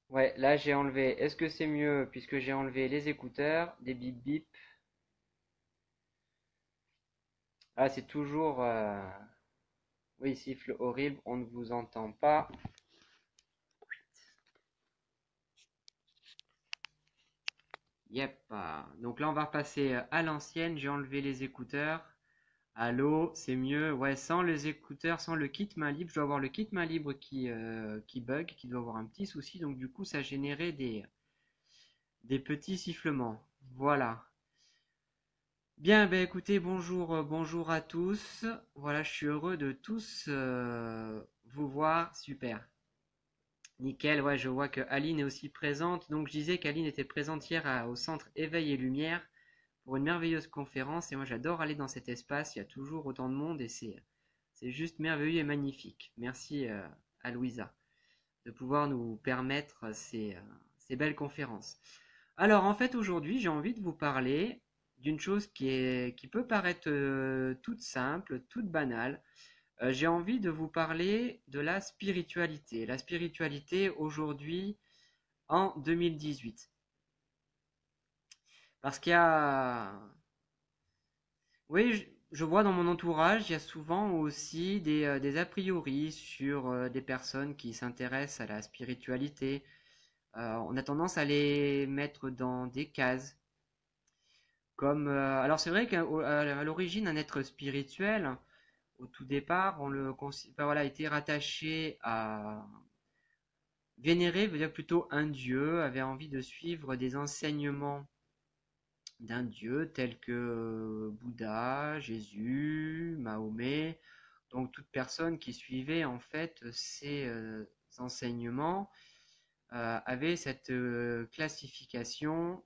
Ouais, là j'ai enlevé. Est-ce que c'est mieux puisque j'ai enlevé les écouteurs, des bip bip? Ah, c'est toujours. Oui, siffle horrible, on ne vous entend pas. Yep. Donc là, on va repasser à l'ancienne. J'ai enlevé les écouteurs. Allô, c'est mieux. Ouais, sans les écouteurs, sans le kit main libre, je dois avoir le kit main libre qui bug, qui doit avoir un petit souci. Donc du coup, ça a généré des petits sifflements. Voilà. Bien, ben écoutez, bonjour, bonjour à tous. Voilà, je suis heureux de tous vous voir. Super. Nickel, ouais, je vois que Aline est aussi présente. Donc je disais qu'Aline était présente hier au centre Éveil et Lumière pour une merveilleuse conférence. Et moi j'adore aller dans cet espace, il y a toujours autant de monde et c'est juste merveilleux et magnifique. Merci à Louisa de pouvoir nous permettre ces belles conférences. Alors en fait aujourd'hui j'ai envie de vous parler d'une chose qui peut paraître toute simple, toute banale. J'ai envie de vous parler de la spiritualité. La spiritualité aujourd'hui en 2018. Parce qu'il y a... Oui, je vois dans mon entourage, il y a souvent aussi des a priori sur des personnes qui s'intéressent à la spiritualité. On a tendance à les mettre dans des cases. Comme, alors c'est vrai qu'à l'origine, un être spirituel, au tout départ, enfin, voilà, était rattaché à vénérer, veut dire plutôt un dieu, avait envie de suivre des enseignements d'un dieu tel que Bouddha, Jésus, Mahomet. Donc toute personne qui suivait en fait ces enseignements avait cette classification.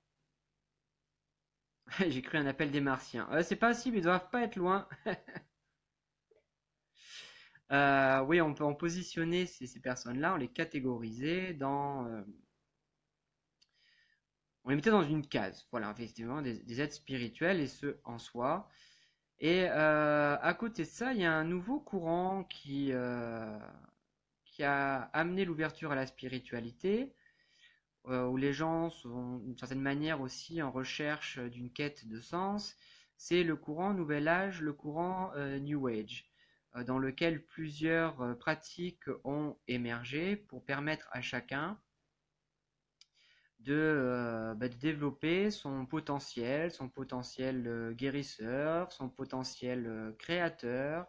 J'ai cru un appel des martiens. C'est pas possible, ils doivent pas être loin. Oui, on peut en positionner ces personnes-là, on les catégorisait on les mettait dans une case. Voilà, effectivement, des êtres spirituels et ceux en soi. Et à côté de ça, il y a un nouveau courant qui a amené l'ouverture à la spiritualité, où les gens sont d'une certaine manière aussi en recherche d'une quête de sens. C'est le courant Nouvel Âge, le courant New Age, dans lequel plusieurs pratiques ont émergé pour permettre à chacun de développer son potentiel guérisseur, son potentiel créateur,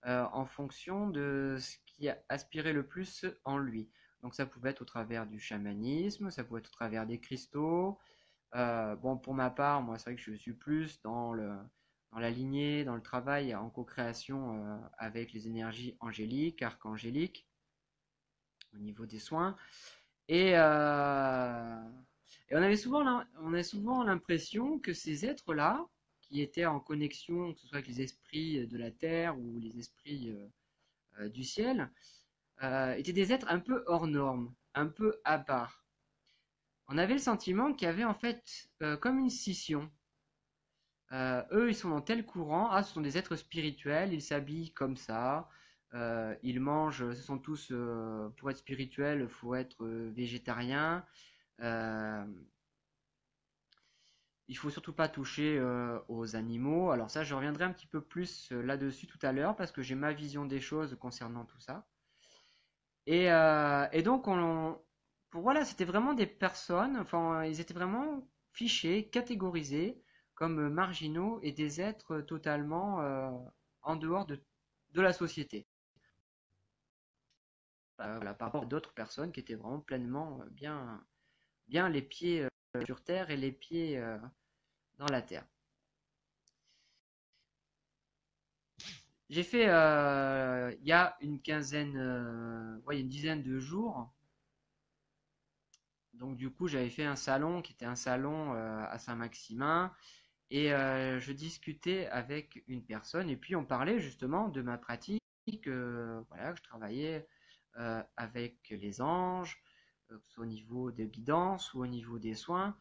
en fonction de ce qui a aspiré le plus en lui. Donc ça pouvait être au travers du chamanisme, ça pouvait être au travers des cristaux. Bon, pour ma part, moi, c'est vrai que je suis plus dans la lignée, dans le travail en co-création avec les énergies angéliques, archangéliques, au niveau des soins. Et, et on a souvent l'impression que ces êtres-là, qui étaient en connexion, que ce soit avec les esprits de la terre ou les esprits du ciel, étaient des êtres un peu hors normes, un peu à part. On avait le sentiment qu'il y avait en fait comme une scission. Eux, ils sont dans tel courant, ah, ce sont des êtres spirituels, ils s'habillent comme ça, ils mangent, ce sont tous, pour être spirituel, il faut être végétarien, euh, il faut surtout pas toucher aux animaux. Alors ça, je reviendrai un petit peu plus là-dessus tout à l'heure, parce que j'ai ma vision des choses concernant tout ça. Et donc, voilà, c'était vraiment des personnes, enfin, ils étaient vraiment fichés, catégorisés comme marginaux et des êtres totalement en dehors de la société. Voilà, par rapport à d'autres personnes qui étaient vraiment pleinement bien les pieds sur terre et les pieds dans la terre. J'ai fait, il y a une quinzaine, ouais, il y a une dizaine de jours. Donc du coup, j'avais fait un salon qui était un salon à Saint-Maximin. Et je discutais avec une personne et puis on parlait justement de ma pratique, voilà, que je travaillais avec les anges, que ce soit au niveau de guidance ou au niveau des soins.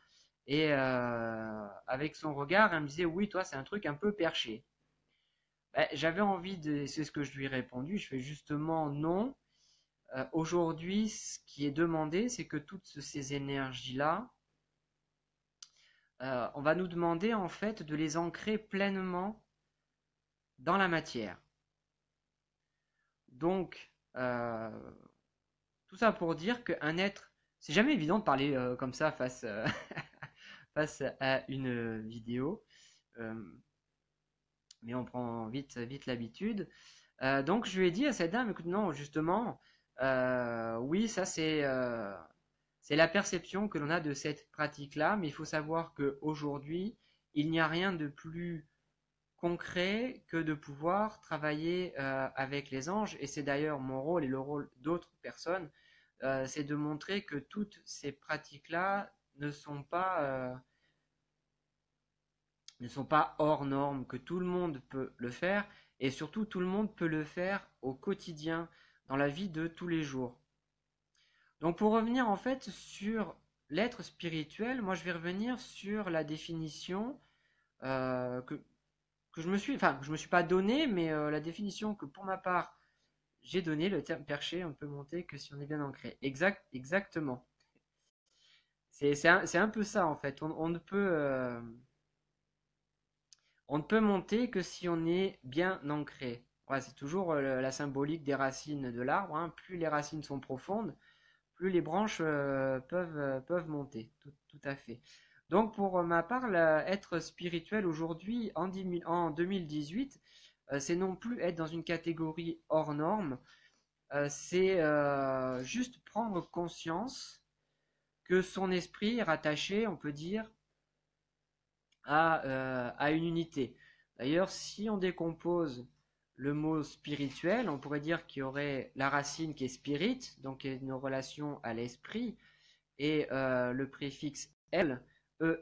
Et avec son regard, elle me disait, oui, toi, c'est un truc un peu perché. Ben, j'avais envie de, c'est ce que je lui ai répondu, je fais justement non. aujourd'hui, ce qui est demandé, c'est que toutes ces énergies-là, on va nous demander en fait de les ancrer pleinement dans la matière. Donc, tout ça pour dire qu'un être, c'est jamais évident de parler comme ça face, face à une vidéo, mais on prend vite l'habitude. Donc je lui ai dit à cette dame, écoute, non, justement, oui, ça c'est la perception que l'on a de cette pratique-là, mais il faut savoir qu'aujourd'hui, il n'y a rien de plus concret que de pouvoir travailler avec les anges, et c'est d'ailleurs mon rôle et le rôle d'autres personnes, c'est de montrer que toutes ces pratiques-là ne sont pas hors normes, que tout le monde peut le faire, et surtout tout le monde peut le faire au quotidien, dans la vie de tous les jours. Donc pour revenir en fait sur l'être spirituel, moi je vais revenir sur la définition que je me suis pas donné, mais la définition que pour ma part j'ai donnée, le terme perché, on ne peut monter que si on est bien ancré. Exactement. C'est un peu ça en fait. On ne peut monter que si on est bien ancré. Ouais, c'est toujours la symbolique des racines de l'arbre, hein. Plus les racines sont profondes, plus les branches peuvent monter. Tout à fait. Donc pour ma part, être spirituel aujourd'hui, en 2018, c'est non plus être dans une catégorie hors norme, c'est juste prendre conscience que son esprit est rattaché, on peut dire, à une unité. D'ailleurs, si on décompose le mot spirituel, on pourrait dire qu'il y aurait la racine qui est spirit, donc une relation à l'esprit, et le préfixe el,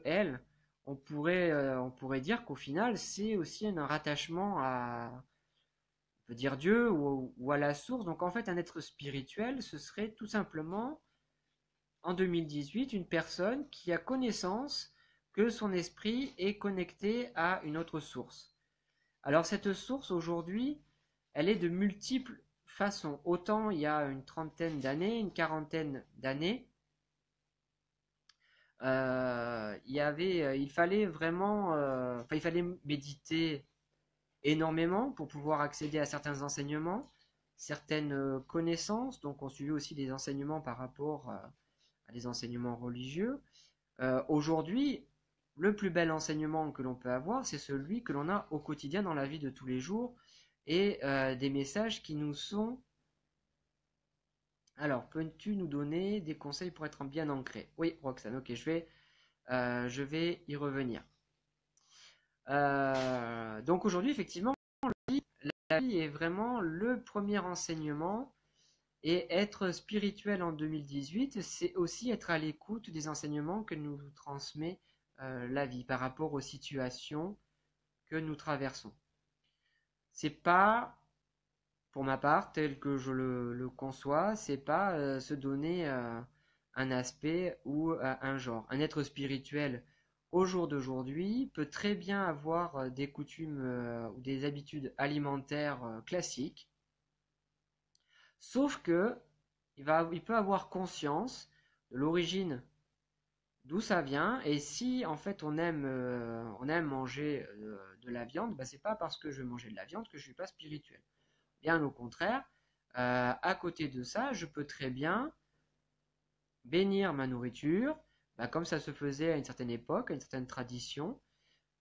el, on pourrait dire qu'au final, c'est aussi un rattachement à, on peut dire Dieu ou à la source. Donc en fait, un être spirituel, ce serait tout simplement, en 2018, une personne qui a connaissance que son esprit est connecté à une autre source. Alors cette source, aujourd'hui, elle est de multiples façons. Autant il y a une trentaine d'années, une quarantaine d'années, il fallait vraiment, il fallait méditer énormément pour pouvoir accéder à certains enseignements, certaines connaissances. Donc on suivait aussi des enseignements par rapport à des enseignements religieux. Aujourd'hui, le plus bel enseignement que l'on peut avoir, c'est celui que l'on a au quotidien dans la vie de tous les jours, et des messages qui nous sont... Alors, peux-tu nous donner des conseils pour être bien ancré? Oui, Roxane, ok, je vais y revenir. Donc aujourd'hui, effectivement, la vie est vraiment le premier enseignement, et être spirituel en 2018, c'est aussi être à l'écoute des enseignements que nous transmet la vie par rapport aux situations que nous traversons. C'est pas, pour ma part, tel que je le conçois, c'est pas se donner un aspect ou un genre. Un être spirituel au jour d'aujourd'hui peut très bien avoir des coutumes ou des habitudes alimentaires classiques, sauf que il peut avoir conscience de l'origine d'où ça vient, et si en fait on aime manger de la viande, bah, c'est pas parce que je vais manger de la viande que je suis pas spirituel. Bien au contraire, à côté de ça, je peux très bien bénir ma nourriture, bah, comme ça se faisait à une certaine époque, à une certaine tradition,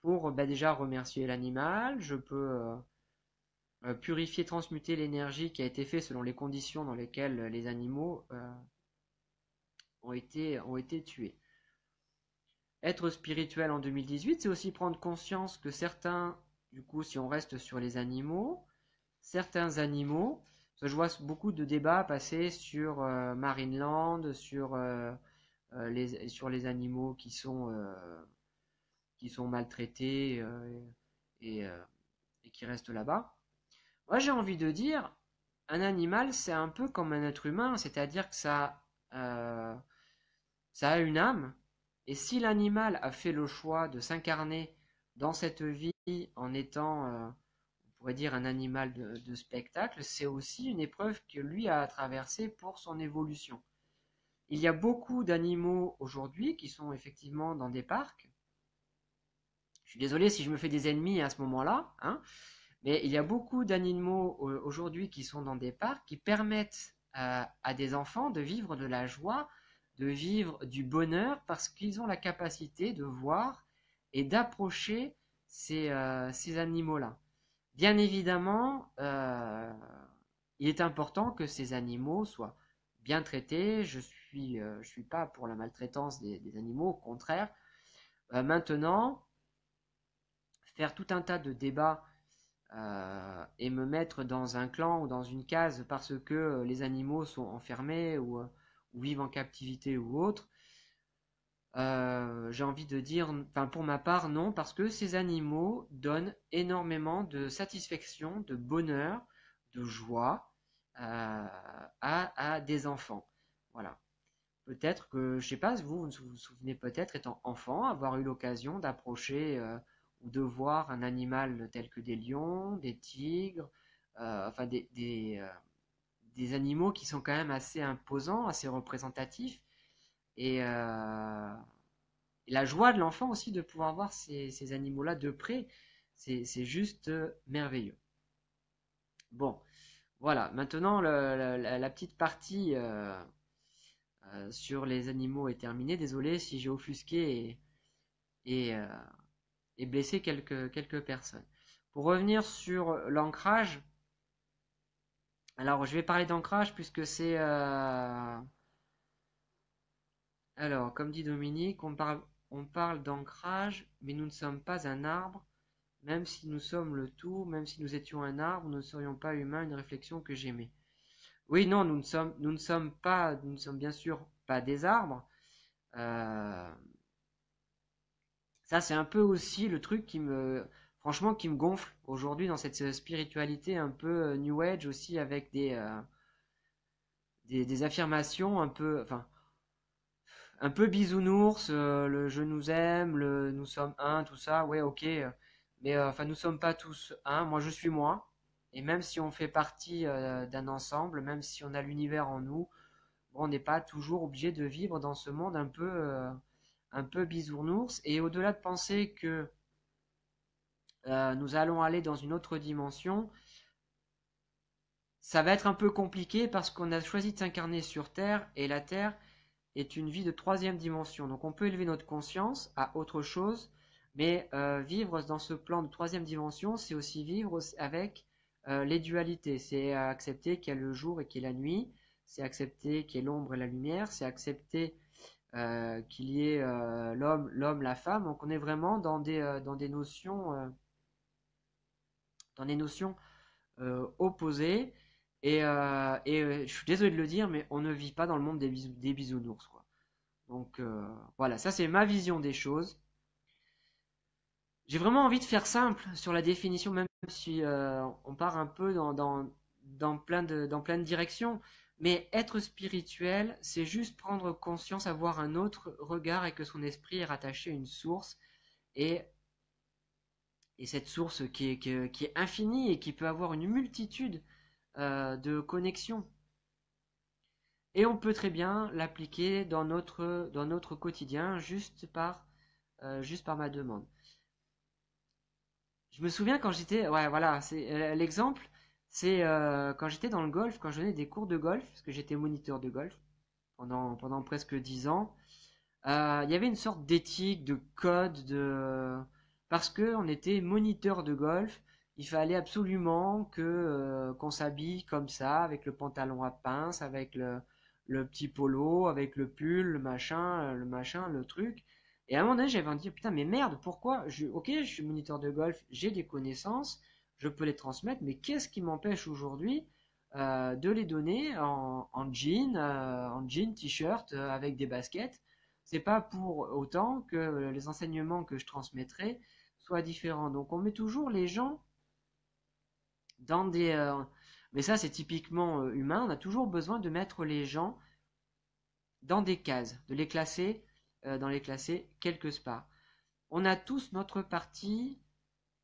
pour bah, déjà remercier l'animal. Je peux purifier, transmuter l'énergie qui a été faite selon les conditions dans lesquelles les animaux ont été tués. Être spirituel en 2018, c'est aussi prendre conscience que certains, du coup, si on reste sur les animaux, certains animaux, je vois beaucoup de débats passer sur Marineland, sur les animaux qui sont maltraités et, euh, et qui restent là-bas. Moi, j'ai envie de dire, un animal, c'est un peu comme un être humain, c'est-à-dire que ça a une âme, et si l'animal a fait le choix de s'incarner dans cette vie en étant, on pourrait dire un animal de spectacle, c'est aussi une épreuve que lui a traversée pour son évolution. Il y a beaucoup d'animaux aujourd'hui qui sont effectivement dans des parcs. Je suis désolé si je me fais des ennemis à ce moment-là, hein, mais il y a beaucoup d'animaux aujourd'hui qui sont dans des parcs qui permettent à des enfants de vivre de la joie, de vivre du bonheur parce qu'ils ont la capacité de voir et d'approcher ces animaux-là. Bien évidemment, il est important que ces animaux soient bien traités. Je suis pas pour la maltraitance des animaux, au contraire. Maintenant, faire tout un tas de débats et me mettre dans un clan ou dans une case parce que les animaux sont enfermés ou vivent en captivité ou autre, j'ai envie de dire, enfin pour ma part, non, parce que ces animaux donnent énormément de satisfaction, de bonheur, de joie à des enfants. Voilà. Peut-être que, je sais pas, vous souvenez peut-être, étant enfant, avoir eu l'occasion d'approcher ou de voir un animal tel que des lions, des tigres, enfin des animaux qui sont quand même assez imposants, assez représentatifs, et, la joie de l'enfant aussi de pouvoir voir ces animaux-là de près, c'est juste merveilleux. Bon, voilà, maintenant la petite partie sur les animaux est terminée. Désolé si j'ai offusqué et, euh, et blessé quelques personnes. Pour revenir sur l'ancrage, alors je vais parler d'ancrage puisque c'est... alors, comme dit Dominique, on parle d'ancrage, mais nous ne sommes pas un arbre. Même si nous sommes le tout, même si nous étions un arbre, nous ne serions pas humains, une réflexion que j'aimais. Oui, non, nous ne sommes pas, nous ne sommes bien sûr pas des arbres. Euh, Ça, c'est un peu aussi le truc franchement, qui me gonfle aujourd'hui dans cette spiritualité un peu New Age aussi avec des affirmations enfin, un peu bisounours, le je nous aime, le nous sommes un, tout ça, ouais, ok, mais enfin, nous sommes pas tous un. Moi, je suis moi, et même si on fait partie d'un ensemble, même si on a l'univers en nous, bon, on n'est pas toujours obligé de vivre dans ce monde un peu bisounours. Et au-delà de penser que nous allons aller dans une autre dimension, ça va être un peu compliqué parce qu'on a choisi de s'incarner sur Terre et la Terre est une vie de troisième dimension. Donc on peut élever notre conscience à autre chose, mais vivre dans ce plan de troisième dimension, c'est aussi vivre avec les dualités. C'est accepter qu'il y a le jour et qu'il y a la nuit, c'est accepter qu'il y ait l'ombre et la lumière, c'est accepter qu'il y ait l'homme, la femme. Donc on est vraiment dans des notions opposés. Je suis désolé de le dire, mais on ne vit pas dans le monde des bisounours, quoi. Donc voilà, ça c'est ma vision des choses. J'ai vraiment envie de faire simple sur la définition, même si on part un peu dans plein de directions. Mais être spirituel, c'est juste prendre conscience, avoir un autre regard et que son esprit est rattaché à une source. Et et cette source qui est infinie et qui peut avoir une multitude de connexions. Et on peut très bien l'appliquer dans notre quotidien juste par ma demande. Je me souviens quand j'étais, ouais voilà, c'est l'exemple, c'est quand j'étais dans le golf, quand je donnais des cours de golf, parce que j'étais moniteur de golf pendant presque 10 ans. Il y avait une sorte d'éthique, de code, parce que on était moniteur de golf, il fallait absolument qu'on s'habille comme ça, avec le pantalon à pince, avec le petit polo, avec le pull, le truc. Et à un moment donné, j'avais envie de dire, putain, mais merde, pourquoi? Ok, je suis moniteur de golf, j'ai des connaissances, je peux les transmettre, mais qu'est-ce qui m'empêche aujourd'hui de les donner en jean, t-shirt, avec des baskets? C'est pas pour autant que les enseignements que je transmettrai soient différents. Donc on met toujours les gens dans des... mais ça c'est typiquement humain, on a toujours besoin de mettre les gens dans des cases, de les classer, dans les classer quelque part. On a tous notre partie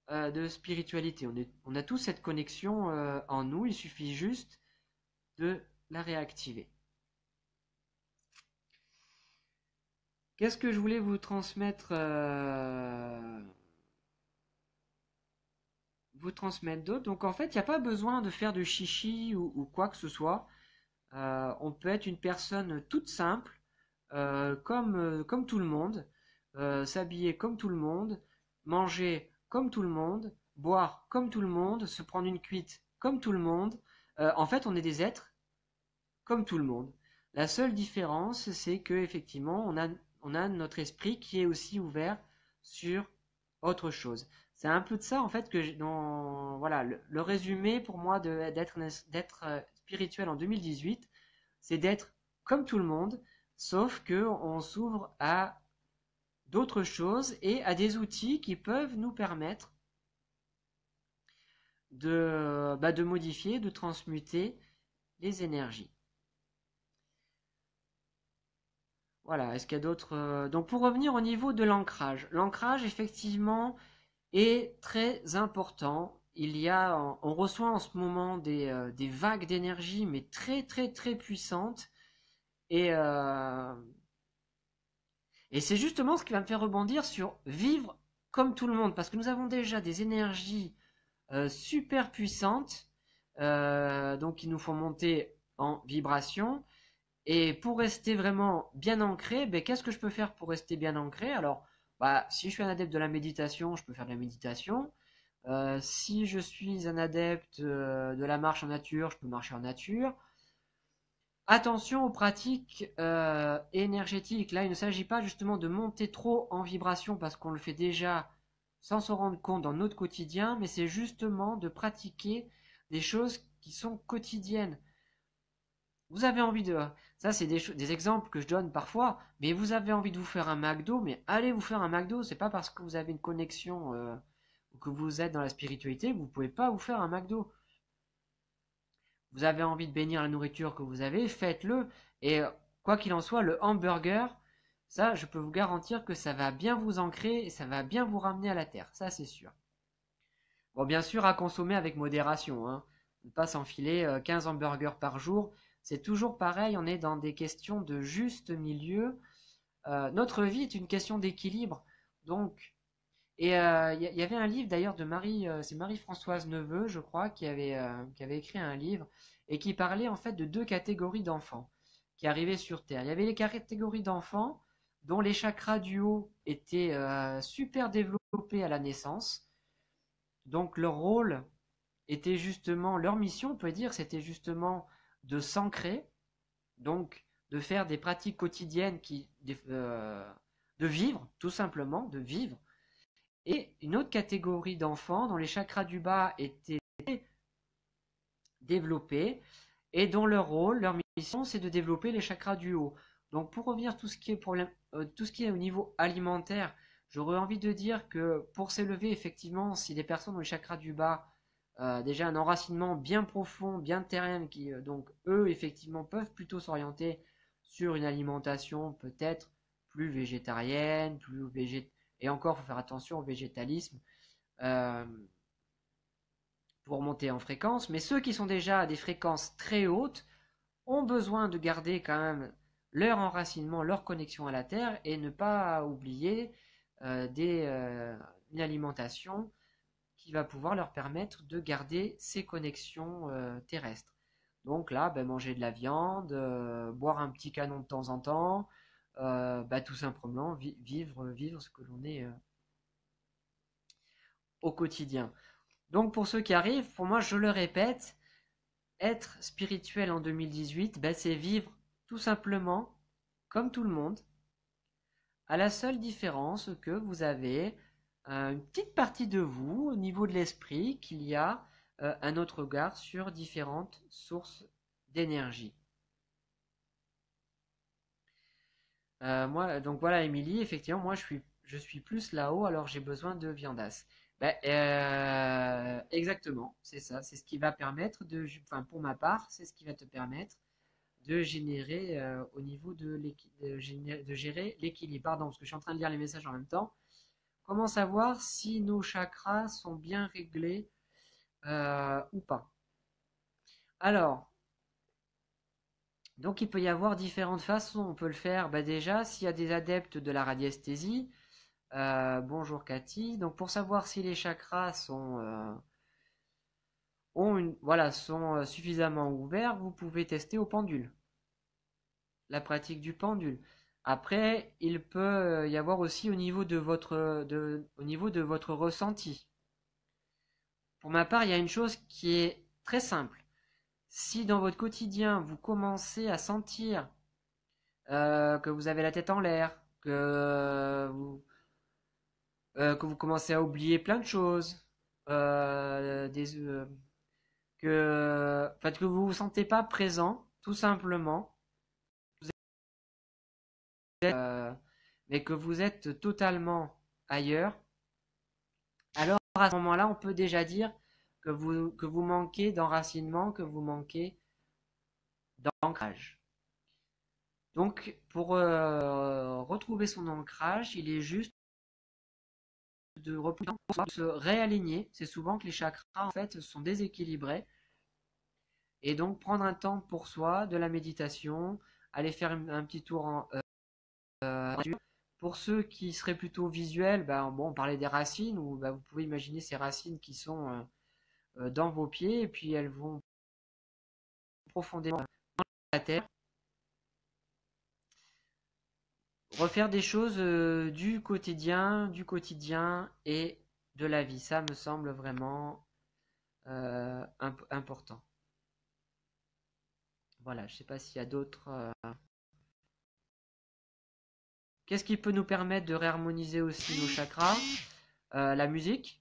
de spiritualité. On a tous cette connexion en nous, il suffit juste de la réactiver. Qu'est-ce que je voulais vous transmettre d'autre? Donc en fait, il n'y a pas besoin de faire de chichi ou quoi que ce soit. On peut être une personne toute simple, comme tout le monde, s'habiller comme tout le monde, manger comme tout le monde, boire comme tout le monde, se prendre une cuite comme tout le monde. En fait, on est des êtres comme tout le monde. La seule différence, c'est que effectivement, on a notre esprit qui est aussi ouvert sur autre chose. C'est un peu de ça en fait voilà le résumé pour moi d'être spirituel en 2018, c'est d'être comme tout le monde, sauf que on s'ouvre à d'autres choses et à des outils qui peuvent nous permettre de modifier, de transmuter les énergies. Voilà, est-ce qu'il y a d'autres... Donc pour revenir au niveau de l'ancrage effectivement est très important. On reçoit en ce moment des vagues d'énergie, mais très très très puissantes. Et, euh, et c'est justement ce qui va me faire rebondir sur vivre comme tout le monde, parce que nous avons déjà des énergies super puissantes, donc qui nous font monter en vibration. Et pour rester vraiment bien ancré, ben, qu'est-ce que je peux faire pour rester bien ancré? Alors, bah, si je suis un adepte de la méditation, je peux faire de la méditation. Si je suis un adepte de la marche en nature, je peux marcher en nature. Attention aux pratiques énergétiques. Là, il ne s'agit pas justement de monter trop en vibration parce qu'on le fait déjà sans s'en rendre compte dans notre quotidien, mais c'est justement de pratiquer des choses qui sont quotidiennes. Vous avez envie de... Ça, c'est des exemples que je donne parfois, mais vous avez envie de vous faire un McDo, mais allez vous faire un McDo. C'est pas parce que vous avez une connexion ou que vous êtes dans la spiritualité que vous pouvez pas vous faire un McDo. Vous avez envie de bénir la nourriture que vous avez, faites-le. Et quoi qu'il en soit, le hamburger, ça, je peux vous garantir que ça va bien vous ancrer et ça va bien vous ramener à la terre. Ça, c'est sûr. Bon, bien sûr, à consommer avec modération, hein. Ne pas s'enfiler 15 hamburgers par jour. C'est toujours pareil, on est dans des questions de juste milieu. Notre vie est une question d'équilibre. Donc, y avait un livre d'ailleurs de c'est Marie-Françoise Neveu, je crois, qui avait écrit un livre et qui parlait en fait de deux catégories d'enfants qui arrivaient sur Terre. Il y avait les catégories d'enfants dont les chakras du haut étaient super développés à la naissance. Donc leur rôle était justement, leur mission, on peut dire, c'était justement de s'ancrer, donc de faire des pratiques quotidiennes de vivre, tout simplement, de vivre. Et une autre catégorie d'enfants dont les chakras du bas étaient développés et dont leur rôle, leur mission, c'est de développer les chakras du haut. Donc pour revenir tout ce qui est au niveau alimentaire, j'aurais envie de dire que pour s'élever, effectivement, si des personnes ont les chakras du bas, déjà un enracinement bien profond, bien terrain, donc eux, effectivement, peuvent plutôt s'orienter sur une alimentation peut-être plus végétarienne, et encore, il faut faire attention au végétalisme euh, pour monter en fréquence. Mais ceux qui sont déjà à des fréquences très hautes ont besoin de garder quand même leur enracinement, leur connexion à la Terre et ne pas oublier une alimentation qui va pouvoir leur permettre de garder ces connexions terrestres. Donc là, ben, manger de la viande, boire un petit canon de temps en temps, tout simplement vivre ce que l'on est au quotidien. Donc pour ceux qui arrivent, pour moi, je le répète, être spirituel en 2018, ben, c'est vivre tout simplement comme tout le monde, à la seule différence que vous avez une petite partie de vous, au niveau de l'esprit, qu'il y a un autre regard sur différentes sources d'énergie. Moi, donc voilà, Émilie, effectivement, moi je suis plus là-haut, alors j'ai besoin de viandas. Ben, exactement, c'est ça, c'est ce qui va permettre enfin pour ma part, c'est ce qui va te permettre de générer au niveau de gérer l'équilibre. Pardon, parce que je suis en train de lire les messages en même temps. comment savoir si nos chakras sont bien réglés ou pas? Alors, donc il peut y avoir différentes façons. On peut le faire déjà s'il y a des adeptes de la radiesthésie. Bonjour Cathy. Donc pour savoir si les chakras sont suffisamment ouverts, vous pouvez tester au pendule. La pratique du pendule. Après, il peut y avoir aussi au niveau de votre ressenti. Pour ma part, il y a une chose qui est très simple. Si dans votre quotidien, vous commencez à sentir que vous avez la tête en l'air, que vous commencez à oublier plein de choses, euh, des, euh, que vous vous sentez pas présent, tout simplement, euh, mais que vous êtes totalement ailleurs, alors à ce moment-là, on peut déjà dire que vous manquez d'enracinement, que vous manquez d'ancrage. Donc, pour retrouver son ancrage, il est juste de se réaligner. C'est souvent que les chakras, en fait, sont déséquilibrés. Et donc, prendre un temps pour soi, de la méditation, aller faire un petit tour pour ceux qui seraient plutôt visuels, on parlait des racines, ou vous pouvez imaginer ces racines qui sont dans vos pieds, et puis elles vont profondément dans la terre. Refaire des choses du quotidien et de la vie, ça me semble vraiment important. Voilà, je ne sais pas s'il y a d'autres. Qu'est-ce qui peut nous permettre de réharmoniser aussi nos chakras? La musique,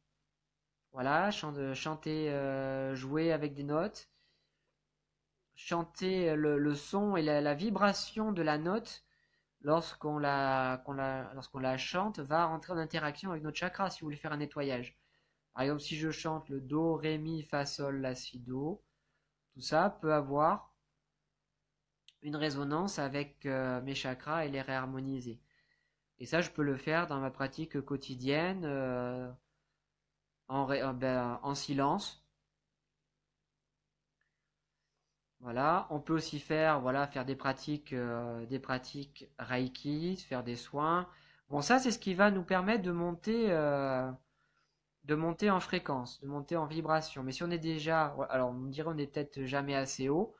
voilà, chanter, jouer avec des notes, chanter le son et la vibration de la note lorsqu'on la chante va rentrer en interaction avec notre chakra si vous voulez faire un nettoyage. Par exemple, si je chante le do, ré, mi, fa, sol, la, si, do, tout ça peut avoir une résonance avec mes chakras et les réharmoniser. Et ça, je peux le faire dans ma pratique quotidienne, en silence. Voilà. On peut aussi faire des pratiques Reiki, faire des soins. Bon, ça, c'est ce qui va nous permettre de monter en fréquence, de monter en vibration. Mais si on est déjà, alors on me dirait on n'est peut-être jamais assez haut,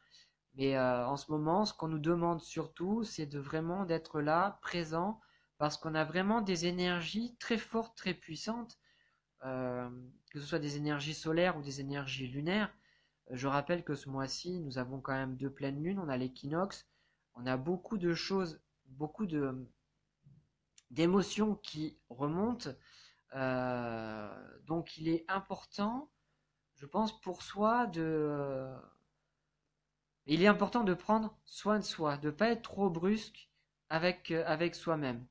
mais en ce moment, ce qu'on nous demande surtout, c'est de vraiment d'être là, présent, parce qu'on a vraiment des énergies très fortes, très puissantes, euh, que ce soit des énergies solaires ou des énergies lunaires. Je rappelle que ce mois-ci, nous avons quand même 2 pleines lunes, on a l'équinoxe, on a beaucoup de choses, beaucoup d'émotions qui remontent. Donc il est important, je pense, pour soi il est important de prendre soin de soi, de ne pas être trop brusque avec soi-même.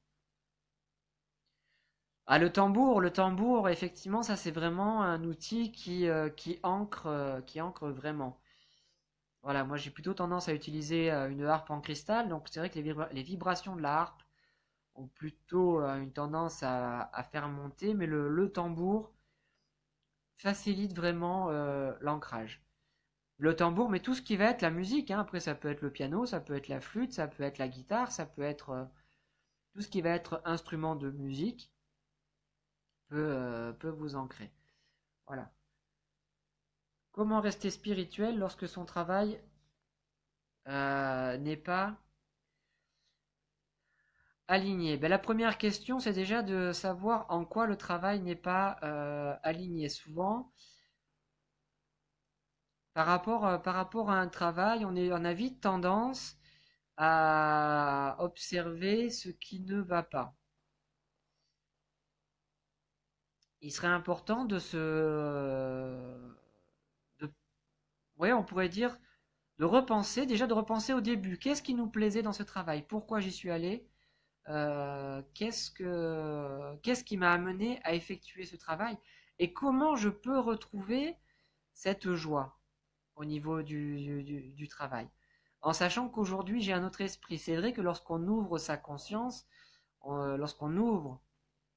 Ah, le tambour, effectivement, ça c'est vraiment un outil qui ancre vraiment. Voilà, moi j'ai plutôt tendance à utiliser une harpe en cristal, donc c'est vrai que les vibrations de la harpe ont plutôt une tendance à faire monter, mais le tambour facilite vraiment l'ancrage. Le tambour, mais tout ce qui va être la musique, hein. Après ça peut être le piano, ça peut être la flûte, ça peut être la guitare, ça peut être tout ce qui va être instrument de musique peut vous ancrer. Voilà. Comment rester spirituel lorsque son travail n'est pas aligné? La première question, c'est déjà de savoir en quoi le travail n'est pas aligné. Souvent, par rapport à un travail, on a vite tendance à observer ce qui ne va pas. Il serait important ouais, on pourrait dire, déjà de repenser au début. Qu'est-ce qui nous plaisait dans ce travail? Pourquoi j'y suis allé? Qu'est-ce qui m'a amené à effectuer ce travail? Et comment je peux retrouver cette joie au niveau du travail? En sachant qu'aujourd'hui, j'ai un autre esprit. C'est vrai que lorsqu'on ouvre sa conscience, lorsqu'on ouvre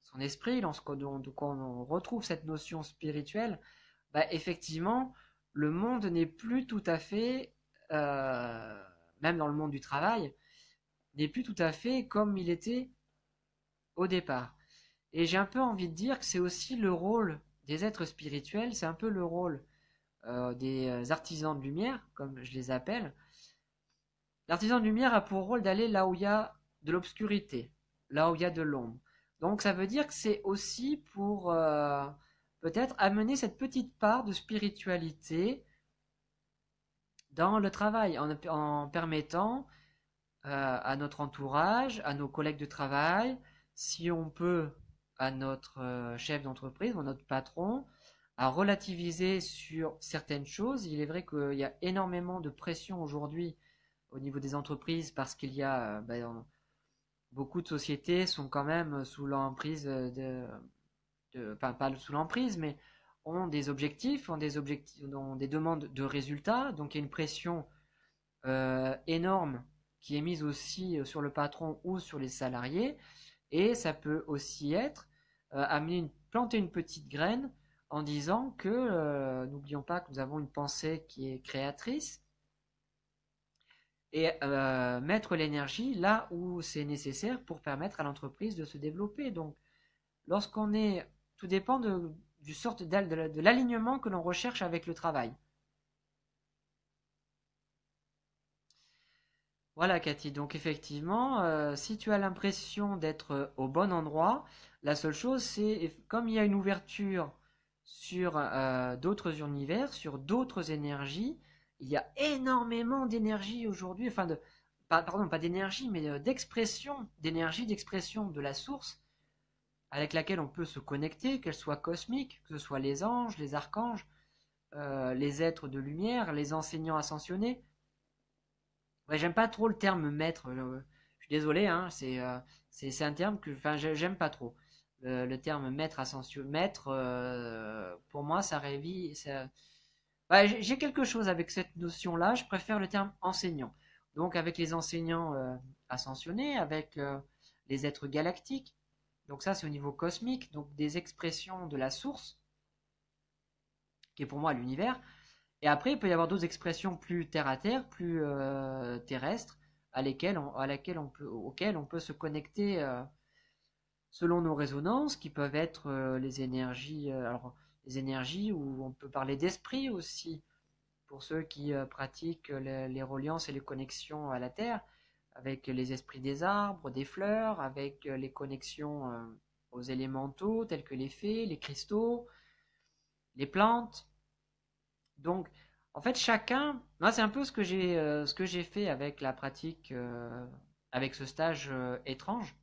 son esprit, lorsqu'on retrouve cette notion spirituelle, bah, effectivement, le monde n'est plus tout à fait, même dans le monde du travail, n'est plus tout à fait comme il était au départ. Et j'ai un peu envie de dire que c'est aussi le rôle des êtres spirituels, c'est un peu le rôle des artisans de lumière, comme je les appelle. L'artisan de lumière a pour rôle d'aller là où il y a de l'obscurité, là où il y a de l'ombre. Donc ça veut dire que c'est aussi pour peut-être amener cette petite part de spiritualité dans le travail, en permettant à notre entourage, à nos collègues de travail, si on peut, à notre chef d'entreprise ou à notre patron, à relativiser sur certaines choses. Il est vrai qu'il y a énormément de pression aujourd'hui au niveau des entreprises parce qu'il y a beaucoup de sociétés sont quand même sous l'emprise enfin pas sous l'emprise, mais ont des demandes de résultats, donc il y a une pression énorme qui est mise aussi sur le patron ou sur les salariés, et ça peut aussi être planter une petite graine en disant que n'oublions pas que nous avons une pensée qui est créatrice et mettre l'énergie là où c'est nécessaire pour permettre à l'entreprise de se développer. Donc, lorsqu'on est, tout dépend de l'alignement que l'on recherche avec le travail. Voilà, Cathy. Donc, effectivement, si tu as l'impression d'être au bon endroit, la seule chose, c'est comme il y a une ouverture sur d'autres univers, sur d'autres énergies, il y a énormément d'énergie aujourd'hui, enfin pardon, pas d'énergie, mais d'expression, d'énergie, d'expression de la source avec laquelle on peut se connecter, qu'elle soit cosmique, que ce soit les anges, les archanges, les êtres de lumière, les enseignants ascensionnés. Ouais, j'aime pas trop le terme maître. Je suis désolé, hein, c'est un terme que, enfin, j'aime pas trop. Le terme maître ascensionnel, maître, pour moi, ça révit. Ouais, j'ai quelque chose avec cette notion-là. Je préfère le terme enseignant. Donc, avec les enseignants ascensionnés, avec les êtres galactiques. Donc ça, c'est au niveau cosmique, donc des expressions de la source, qui est pour moi l'univers. Et après, il peut y avoir d'autres expressions plus terre à terre, plus terrestres, auxquelles on peut se connecter selon nos résonances, qui peuvent être les énergies, alors les énergies où on peut parler d'esprit aussi, pour ceux qui pratiquent les reliances et les connexions à la terre, avec les esprits des arbres, des fleurs, avec les connexions aux élémentaux tels que les fées, les cristaux, les plantes. Donc, en fait, chacun, moi, c'est un peu ce que j'ai fait avec la pratique, avec ce stage étrange,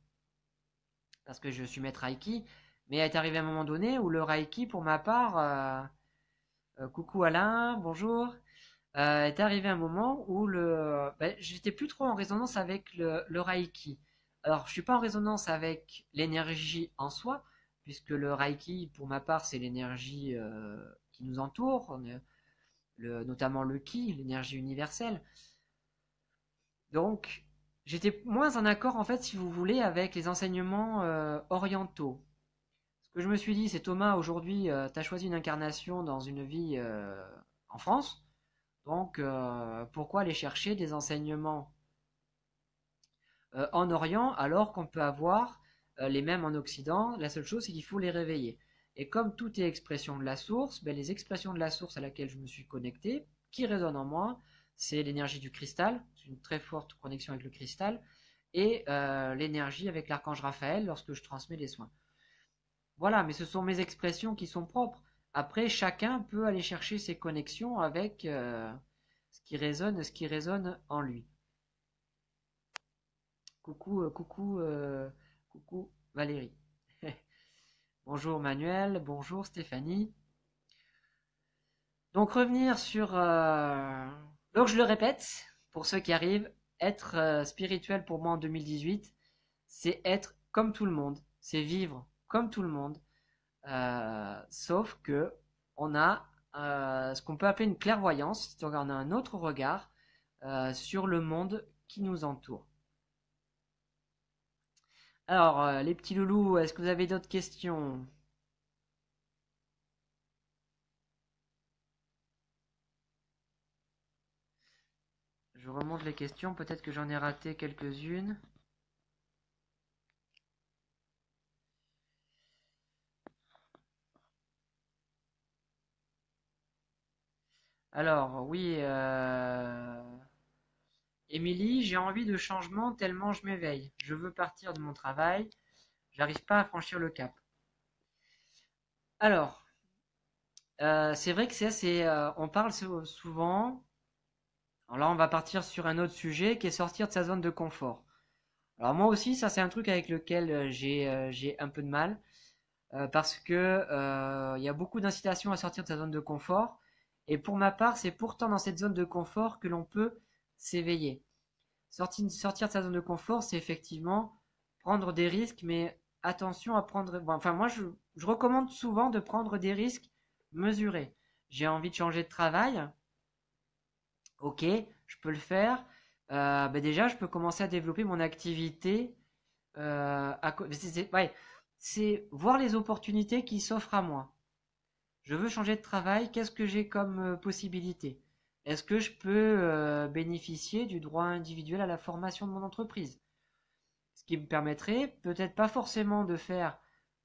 parce que je suis maître Reiki, mais il est arrivé un moment donné où le Reiki, pour ma part, coucou Alain, bonjour, est arrivé un moment où j'étais plus trop en résonance avec le Reiki. Alors, je suis pas en résonance avec l'énergie en soi, puisque le Reiki, pour ma part, c'est l'énergie qui nous entoure. Notamment le ki, l'énergie universelle. Donc, j'étais moins en accord, en fait, si vous voulez, avec les enseignements orientaux. Ce que je me suis dit, c'est Thomas, aujourd'hui, tu as choisi une incarnation dans une vie en France. Donc, pourquoi aller chercher des enseignements en Orient alors qu'on peut avoir les mêmes en Occident? La seule chose, c'est qu'il faut les réveiller. Et comme tout est expression de la source, ben, les expressions de la source à laquelle je me suis connecté, qui résonnent en moi, c'est l'énergie du cristal, c'est une très forte connexion avec le cristal, et l'énergie avec l'archange Raphaël lorsque je transmets les soins. Voilà, mais ce sont mes expressions qui sont propres. Après, chacun peut aller chercher ses connexions avec ce qui résonne en lui. Coucou Valérie. Bonjour Manuel, bonjour Stéphanie. Donc revenir sur... Donc je le répète, pour ceux qui arrivent, être spirituel pour moi en 2018, c'est être comme tout le monde, c'est vivre comme tout le monde, sauf que on a ce qu'on peut appeler une clairvoyance, c'est-à-dire qu'on a un autre regard sur le monde qui nous entoure. Alors, les petits loulous, est-ce que vous avez d'autres questions? Je remonte les questions, peut-être que j'en ai raté quelques-unes. Alors, oui, Émilie, j'ai envie de changement tellement je m'éveille. Je veux partir de mon travail, j'arrive pas à franchir le cap. Alors, c'est vrai que on parle souvent. Alors là, on va partir sur un autre sujet qui est sortir de sa zone de confort. Alors moi aussi, ça c'est un truc avec lequel j'ai un peu de mal parce que il y a beaucoup d'incitations à sortir de sa zone de confort. Et pour ma part, c'est pourtant dans cette zone de confort que l'on peut s'éveiller. Sortir de sa zone de confort, c'est effectivement prendre des risques, mais attention à prendre. Bon, enfin, moi, je recommande souvent de prendre des risques mesurés. J'ai envie de changer de travail, ok, je peux le faire. Ben déjà, je peux commencer à développer mon activité. Ouais, c'est voir les opportunités qui s'offrent à moi. Je veux changer de travail, qu'est-ce que j'ai comme possibilité? Est-ce que je peux bénéficier du droit individuel à la formation de mon entreprise? Ce qui me permettrait peut-être pas forcément de faire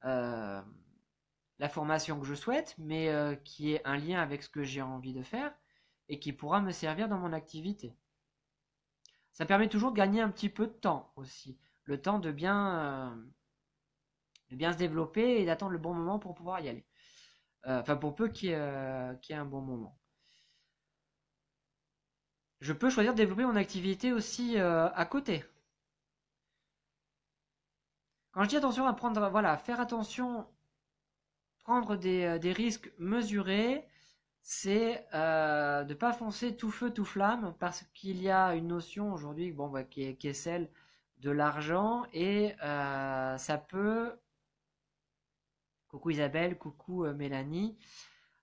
euh, la formation que je souhaite, mais qui est un lien avec ce que j'ai envie de faire et qui pourra me servir dans mon activité. Ça permet toujours de gagner un petit peu de temps aussi, le temps de bien se développer et d'attendre le bon moment pour pouvoir y aller. Enfin, pour peu qu'il y ait un bon moment. Je peux choisir de développer mon activité aussi à côté. Quand je dis attention à prendre, voilà, faire attention, prendre des risques mesurés, c'est de ne pas foncer tout feu tout flamme parce qu'il y a une notion aujourd'hui bon, bah, qui est celle de l'argent et ça peut, coucou Isabelle, coucou Mélanie,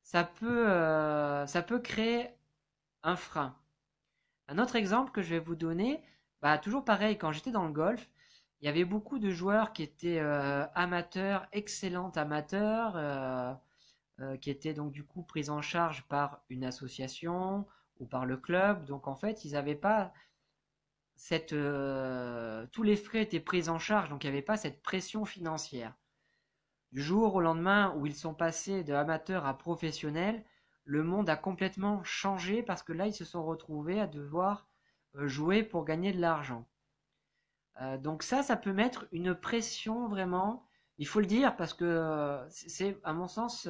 ça peut créer un frein. Un autre exemple que je vais vous donner, bah, toujours pareil, quand j'étais dans le golf, il y avait beaucoup de joueurs qui étaient amateurs, excellents amateurs, qui étaient donc du coup pris en charge par une association ou par le club. Donc en fait, ils n'avaient pas tous les frais étaient pris en charge, donc il n'y avait pas cette pression financière. Du jour au lendemain où ils sont passés de amateurs à professionnels, le monde a complètement changé parce que là, ils se sont retrouvés à devoir jouer pour gagner de l'argent. Donc ça peut mettre une pression vraiment. Il faut le dire parce que c'est, à mon sens,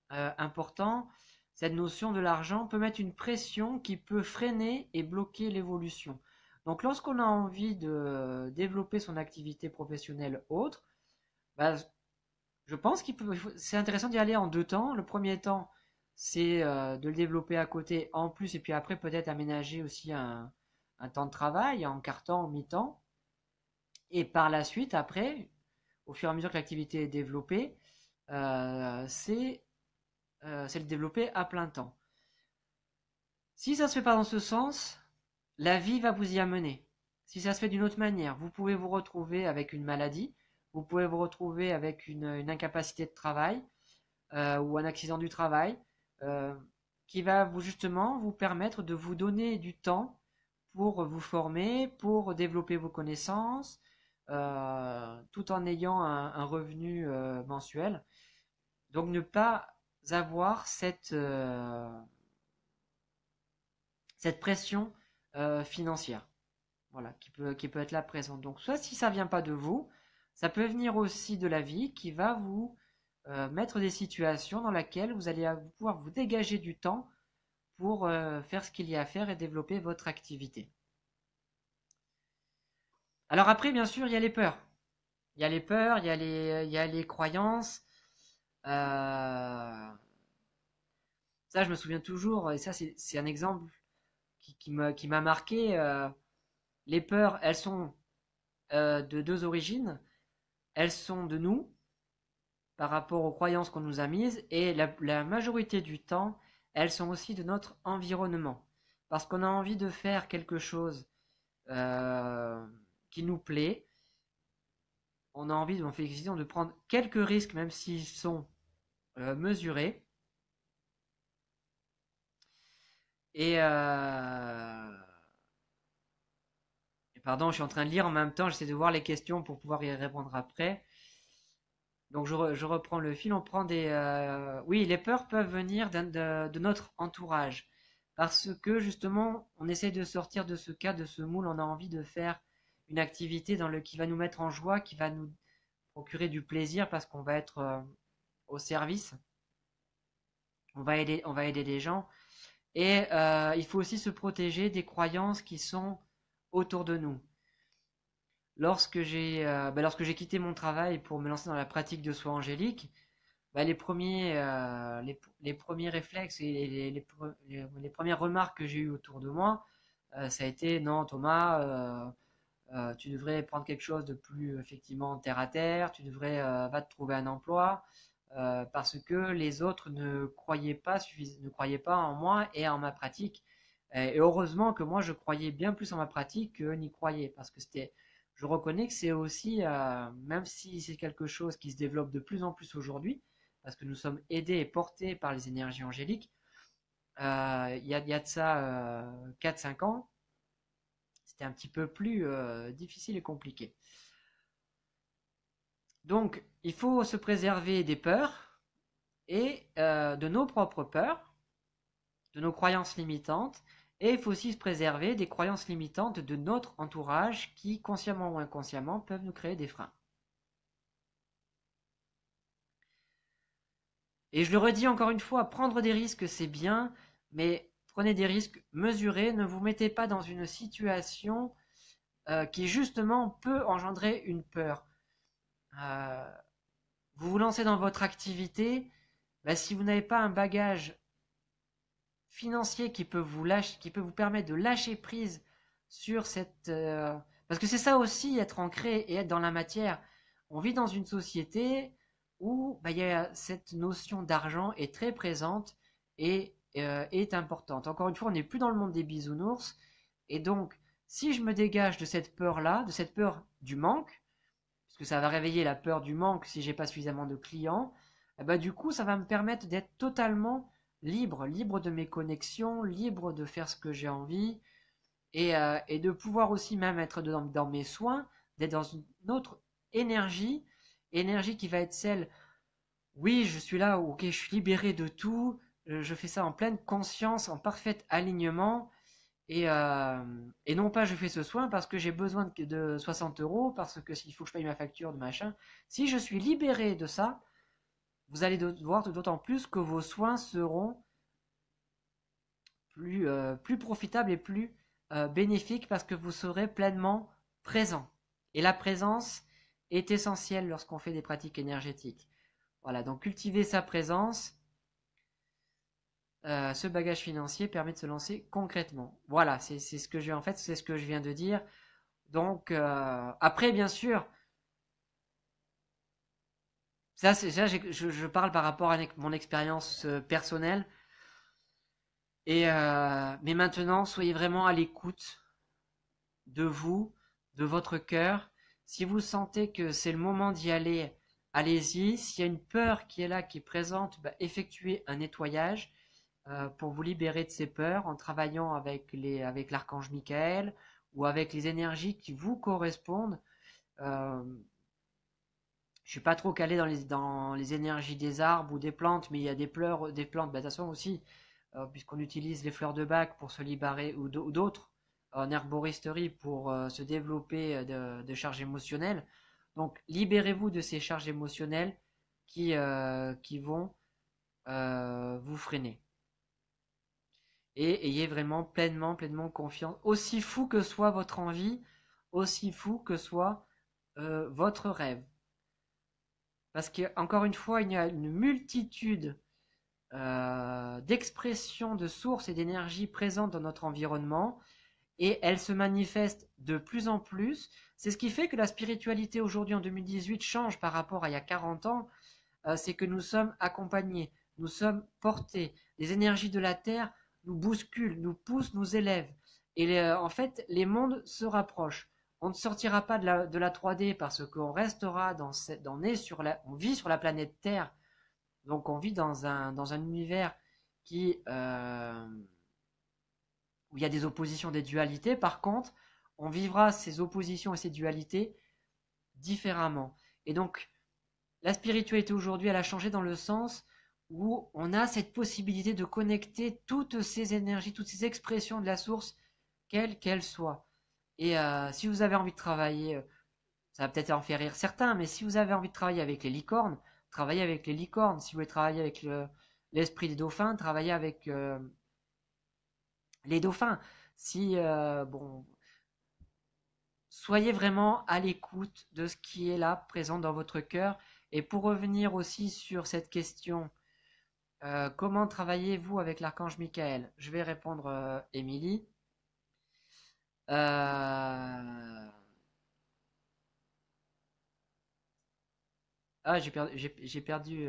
important. Cette notion de l'argent peut mettre une pression qui peut freiner et bloquer l'évolution. Donc lorsqu'on a envie de développer son activité professionnelle autre, bah, je pense c'est intéressant d'y aller en deux temps. Le premier temps, c'est de le développer à côté en plus, et puis après peut-être aménager aussi un temps de travail en quart-temps, en mi-temps. Et par la suite, après, au fur et à mesure que l'activité est développée, c'est le développer à plein temps. Si ça se fait pas dans ce sens, la vie va vous y amener. Si ça se fait d'une autre manière, vous pouvez vous retrouver avec une maladie, vous pouvez vous retrouver avec une incapacité de travail, ou un accident du travail euh, qui va vous justement vous permettre de vous donner du temps pour vous former, pour développer vos connaissances, tout en ayant un revenu mensuel. Donc ne pas avoir cette pression financière, voilà, qui peut être là présente. Donc soit si ça vient pas de vous, ça peut venir aussi de la vie qui va vous mettre des situations dans lesquelles vous allez pouvoir vous dégager du temps pour faire ce qu'il y a à faire et développer votre activité. Alors après, bien sûr, il y a les peurs. Il y a les peurs, il y a les croyances. Euh, Ça, je me souviens toujours, et ça, c'est un exemple qui m'a marqué. Les peurs, elles sont de deux origines. Elles sont de nous, par rapport aux croyances qu'on nous a mises, et la majorité du temps, elles sont aussi de notre environnement. Parce qu'on a envie de faire quelque chose euh, qui nous plaît, on a envie, on fait l'excitation de prendre quelques risques, même s'ils sont mesurés. Et pardon, je suis en train de lire en même temps, j'essaie de voir les questions pour pouvoir y répondre après. Donc je reprends le fil, on prend des... Oui, les peurs peuvent venir de notre entourage. Parce que justement, on essaie de sortir de ce cas, de ce moule, on a envie de faire une activité qui va nous mettre en joie, qui va nous procurer du plaisir parce qu'on va être au service, on va aider les gens. Et il faut aussi se protéger des croyances qui sont autour de nous. Lorsque j'ai quitté mon travail pour me lancer dans la pratique de soins angéliques, les premiers réflexes et les premières remarques que j'ai eues autour de moi, ça a été non Thomas, tu devrais prendre quelque chose de plus effectivement terre à terre, tu devrais va te trouver un emploi, parce que les autres ne croyaient pas en moi et en ma pratique. Et heureusement que moi je croyais bien plus en ma pratique que n'y croyais, parce que je reconnais que c'est aussi, même si c'est quelque chose qui se développe de plus en plus aujourd'hui, parce que nous sommes aidés et portés par les énergies angéliques, il y a de ça 4-5 ans, c'était un petit peu plus difficile et compliqué. Donc, il faut se préserver des peurs et de nos propres peurs, de nos croyances limitantes, et il faut aussi se préserver des croyances limitantes de notre entourage qui, consciemment ou inconsciemment, peuvent nous créer des freins. Et je le redis encore une fois, prendre des risques, c'est bien, mais prenez des risques mesurés, ne vous mettez pas dans une situation qui justement peut engendrer une peur. Euh, vous vous lancez dans votre activité, si vous n'avez pas un bagage financier qui peut vous permettre de lâcher prise sur cette... parce que c'est ça aussi, être ancré et être dans la matière. On vit dans une société où y a cette notion d'argent est très présente et est importante. Encore une fois, on n'est plus dans le monde des bisounours. Et donc, si je me dégage de cette peur-là, de cette peur du manque, parce que ça va réveiller la peur du manque si j'ai pas suffisamment de clients, du coup, ça va me permettre d'être totalement libre de mes connexions, libre de faire ce que j'ai envie, et de pouvoir aussi même être dans mes soins, d'être dans une autre énergie, énergie qui va être celle, oui, je suis là, ok, je suis libéré de tout, je fais ça en pleine conscience, en parfait alignement, et non pas je fais ce soin parce que j'ai besoin de 60 euros, parce que s'il faut que je paye ma facture de machin. Si je suis libéré de ça, vous allez voir d'autant plus que vos soins seront plus profitables et plus bénéfiques parce que vous serez pleinement présent. Et la présence est essentielle lorsqu'on fait des pratiques énergétiques. Voilà, donc cultiver sa présence, ce bagage financier permet de se lancer concrètement. Voilà, c'est ce que c'est ce que je viens de dire. Donc après, bien sûr, je parle par rapport à mon expérience personnelle. Mais maintenant, soyez vraiment à l'écoute de vous, de votre cœur. Si vous sentez que c'est le moment d'y aller, allez-y. S'il y a une peur qui est là, qui est présente, effectuez un nettoyage pour vous libérer de ces peurs en travaillant avec l'archange Michael ou avec les énergies qui vous correspondent. Euh, je suis pas trop calé dans les énergies des arbres ou des plantes, mais il y a des plantes, de toute façon aussi, puisqu'on utilise les fleurs de bac pour se libérer, ou d'autres en herboristerie pour se développer de charges émotionnelles. Donc libérez-vous de ces charges émotionnelles qui vont vous freiner. Et ayez vraiment pleinement confiance. Aussi fou que soit votre envie, aussi fou que soit votre rêve. Parce qu'encore une fois, il y a une multitude d'expressions de sources et d'énergie présentes dans notre environnement et elles se manifestent de plus en plus. C'est ce qui fait que la spiritualité aujourd'hui en 2018 change par rapport à il y a 40 ans. C'est que nous sommes accompagnés, nous sommes portés. Les énergies de la Terre nous bousculent, nous poussent, nous élèvent. Et en fait, les mondes se rapprochent. On ne sortira pas de la 3D parce qu'on restera on vit sur la planète Terre, donc on vit dans un univers où il y a des oppositions, des dualités. Par contre, on vivra ces oppositions et ces dualités différemment. Et donc, la spiritualité aujourd'hui, elle a changé dans le sens où on a cette possibilité de connecter toutes ces énergies, toutes ces expressions de la source, quelles qu'elles soient. Et si vous avez envie de travailler, ça va peut-être en faire rire certains, mais si vous avez envie de travailler avec les licornes, travaillez avec les licornes. Si vous voulez travailler avec l'esprit des dauphins, travaillez avec les dauphins. Si, bon, soyez vraiment à l'écoute de ce qui est là, présent dans votre cœur. Et pour revenir aussi sur cette question, comment travaillez-vous avec l'archange Michael? Je vais répondre Émilie. Ah, j'ai perdu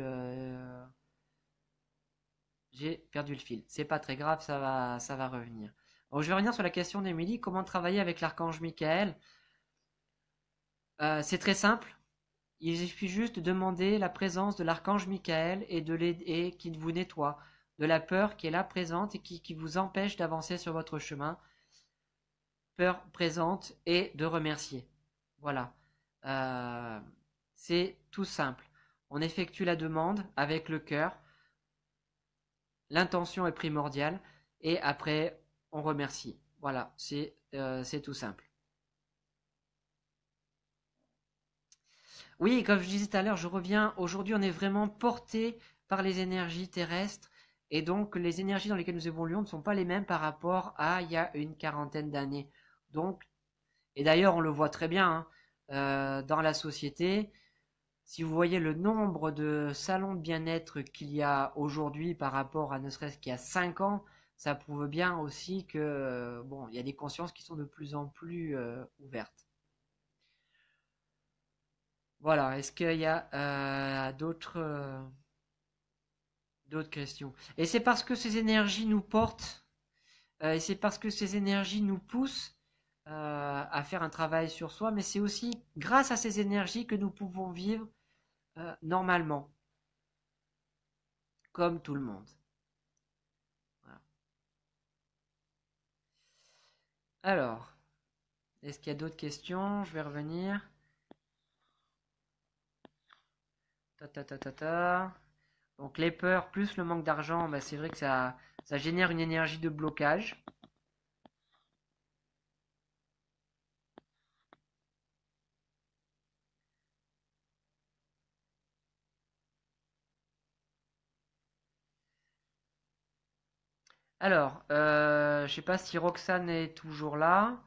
le fil. C'est pas très grave, ça va revenir. Donc, je vais revenir sur la question d'Émilie. Comment travailler avec l'archange Michael? C'est très simple. Il suffit juste de demander la présence de l'archange Michael et de l'aider, qu'il vous nettoie de la peur qui est là présente et qui vous empêche d'avancer sur votre chemin. Peur présente et de remercier. Voilà. Euh, c'est tout simple. On effectue la demande avec le cœur. L'intention est primordiale et après on remercie. Voilà, c'est tout simple. Oui, comme je disais tout à l'heure, je reviens. Aujourd'hui, on est vraiment porté par les énergies terrestres et donc les énergies dans lesquelles nous évoluons ne sont pas les mêmes par rapport à il y a une quarantaine d'années. Donc, et d'ailleurs, on le voit très bien dans la société. Si vous voyez le nombre de salons de bien-être qu'il y a aujourd'hui par rapport à ne serait-ce qu'il y a 5 ans, ça prouve bien aussi que bon, il y a des consciences qui sont de plus en plus ouvertes. Voilà, est-ce qu'il y a d'autres questions? Et c'est parce que ces énergies nous portent, et c'est parce que ces énergies nous poussent à faire un travail sur soi, mais c'est aussi grâce à ces énergies que nous pouvons vivre normalement, comme tout le monde. Voilà. Alors, est-ce qu'il y a d'autres questions? Je vais revenir. Ta, ta, ta, ta, ta. Donc les peurs plus le manque d'argent, bah, c'est vrai que ça génère une énergie de blocage. Alors, je sais pas si Roxane est toujours là.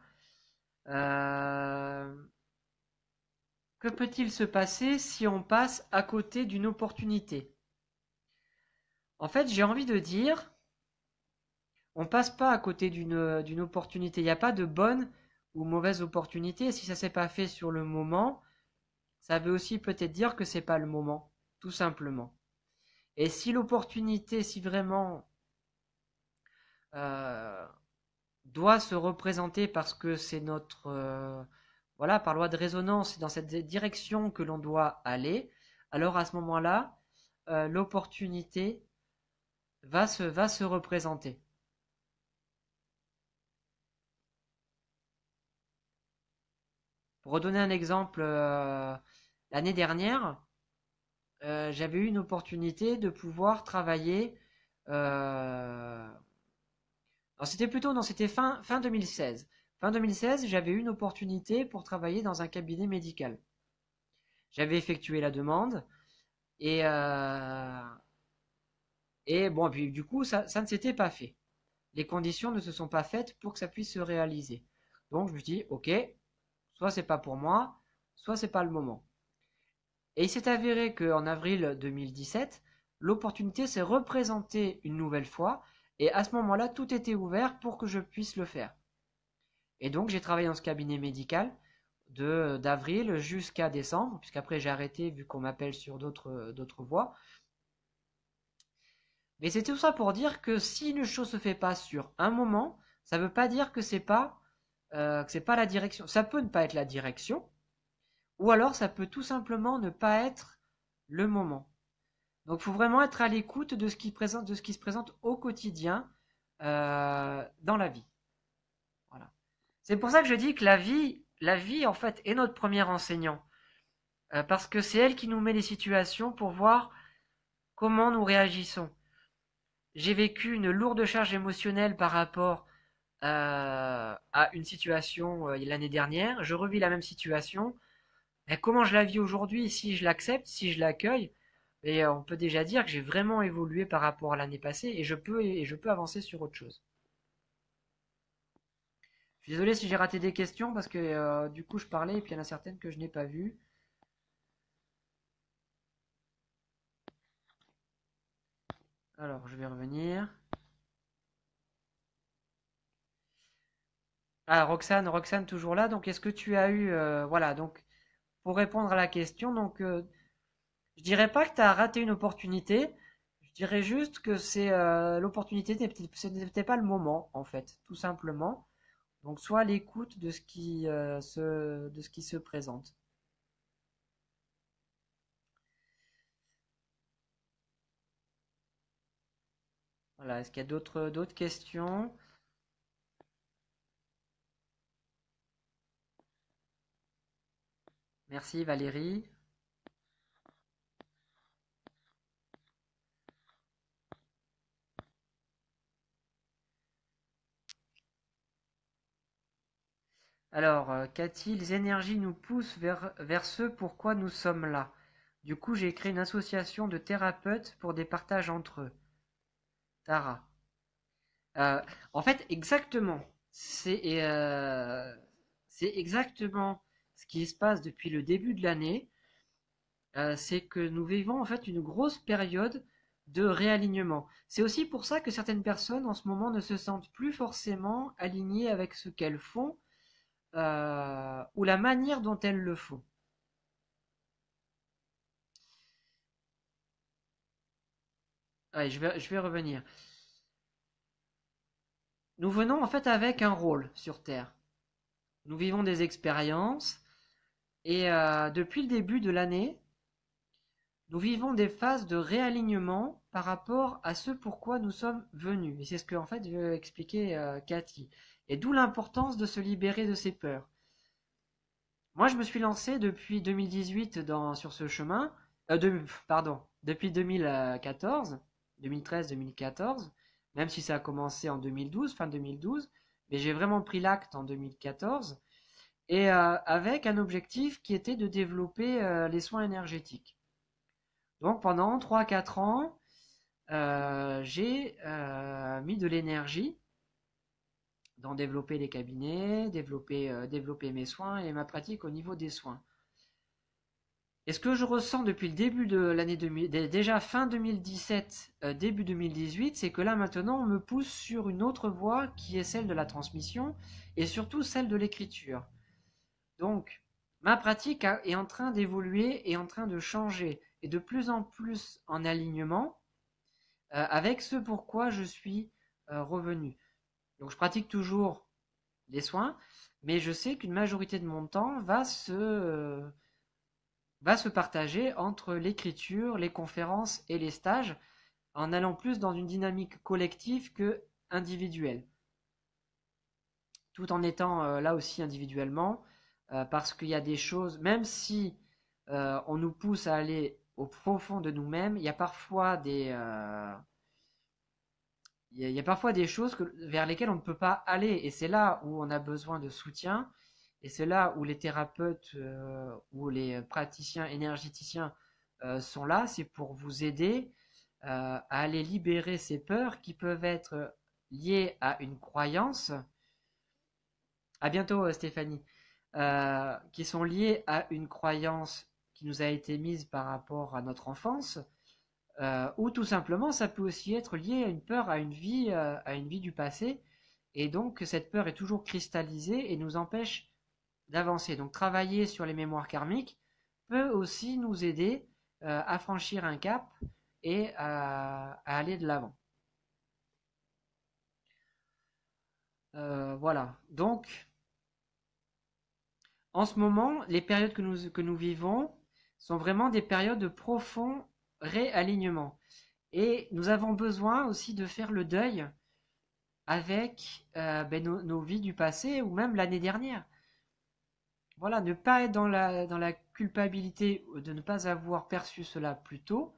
Euh, que peut-il se passer si on passe à côté d'une opportunité? En fait, j'ai envie de dire, on passe pas à côté d'une opportunité. Il n'y a pas de bonne ou mauvaise opportunité. Et si ça s'est pas fait sur le moment, ça veut aussi peut-être dire que c'est pas le moment, tout simplement. Et si l'opportunité, si vraiment euh, doit se représenter parce que c'est notre voilà, par loi de résonance, c'est dans cette direction que l'on doit aller, alors à ce moment-là, l'opportunité va se représenter. Pour redonner un exemple, l'année dernière, j'avais eu une opportunité de pouvoir travailler. Alors c'était plutôt, non, c'était fin 2016. Fin 2016, j'avais eu une opportunité pour travailler dans un cabinet médical. J'avais effectué la demande et, bon, puis du coup, ça ne s'était pas fait. Les conditions ne se sont pas faites pour que ça puisse se réaliser. Donc je me suis dit, ok, soit c'est pas pour moi, soit c'est pas le moment. Et il s'est avéré qu'en avril 2017, l'opportunité s'est représentée une nouvelle fois, et à ce moment-là, tout était ouvert pour que je puisse le faire. Et donc j'ai travaillé dans ce cabinet médical d'avril jusqu'à décembre, puisqu'après j'ai arrêté vu qu'on m'appelle sur d'autres voies. Mais c'est tout ça pour dire que si une chose se fait pas sur un moment, ça ne veut pas dire que c'est pas que c'est pas la direction. Ça peut ne pas être la direction, ou alors ça peut tout simplement ne pas être le moment. Donc il faut vraiment être à l'écoute de ce qui présente, de ce qui se présente au quotidien dans la vie. Voilà. C'est pour ça que je dis que la vie en fait est notre premier enseignant, parce que c'est elle qui nous met les situations pour voir comment nous réagissons. J'ai vécu une lourde charge émotionnelle par rapport à une situation l'année dernière. Je revis la même situation. Mais comment je la vis aujourd'hui, si je l'accepte, si je l'accueille, et on peut déjà dire que j'ai vraiment évolué par rapport à l'année passée et je peux avancer sur autre chose. Je suis désolé si j'ai raté des questions parce que du coup je parlais et puis il y en a certaines que je n'ai pas vues. Alors je vais revenir. Ah Roxane toujours là. Donc est-ce que tu as eu voilà donc pour répondre à la question donc je dirais pas que tu as raté une opportunité. Je dirais juste que c'est l'opportunité ce n'était pas le moment en fait tout simplement. Donc sois à l'écoute de de ce qui se présente. Voilà, est-ce qu'il y a d'autres questions? Merci Valérie. Alors, Cathy, les énergies nous poussent vers ce pourquoi nous sommes là. Du coup, j'ai créé une association de thérapeutes pour des partages entre eux. Tara. Euh, En fait, exactement. C'est exactement ce qui se passe depuis le début de l'année. C'est que nous vivons en fait une grosse période de réalignement. C'est aussi pour ça que certaines personnes en ce moment ne se sentent plus forcément alignées avec ce qu'elles font ou la manière dont elles le font. Ouais, je vais revenir. Nous venons en fait avec un rôle sur Terre. Nous vivons des expériences et depuis le début de l'année, nous vivons des phases de réalignement par rapport à ce pourquoi nous sommes venus. Et c'est ce que en fait veut expliquer Cathy. Et d'où l'importance de se libérer de ses peurs. Moi, je me suis lancé depuis 2018 sur ce chemin. Pardon, depuis 2014, 2013-2014, même si ça a commencé en 2012, fin 2012, mais j'ai vraiment pris l'acte en 2014, et avec un objectif qui était de développer les soins énergétiques. Donc pendant 3-4 ans, j'ai mis de l'énergie dans développer les cabinets, développer mes soins et ma pratique au niveau des soins. Et ce que je ressens depuis le début de l'année 2000, déjà fin 2017, début 2018, c'est que là maintenant on me pousse sur une autre voie qui est celle de la transmission et surtout celle de l'écriture. Donc ma pratique est en train d'évoluer et en train de changer et de plus en plus en alignement avec ce pourquoi je suis revenu. Donc je pratique toujours les soins, mais je sais qu'une majorité de mon temps va se partager entre l'écriture, les conférences et les stages, en allant plus dans une dynamique collective que individuelle, tout en étant là aussi individuellement, parce qu'il y a des choses, même si on nous pousse à aller au profond de nous-mêmes, il y a parfois des choses vers lesquelles on ne peut pas aller, et c'est là où on a besoin de soutien, et c'est là où les thérapeutes ou les praticiens énergéticiens sont là, c'est pour vous aider à aller libérer ces peurs qui peuvent être liées à une croyance. À bientôt Stéphanie. Qui sont liées à une croyance qui nous a été mise par rapport à notre enfance, ou tout simplement ça peut aussi être lié à une peur, à une vie du passé, et donc cette peur est toujours cristallisée et nous empêche d'avancer. Donc travailler sur les mémoires karmiques peut aussi nous aider à franchir un cap et à aller de l'avant. Voilà. Donc En ce moment, les périodes que nous vivons sont vraiment des périodes de profond réalignement. Et nous avons besoin aussi de faire le deuil avec nos vies du passé ou même l'année dernière. Voilà, ne pas être dans la culpabilité de ne pas avoir perçu cela plus tôt.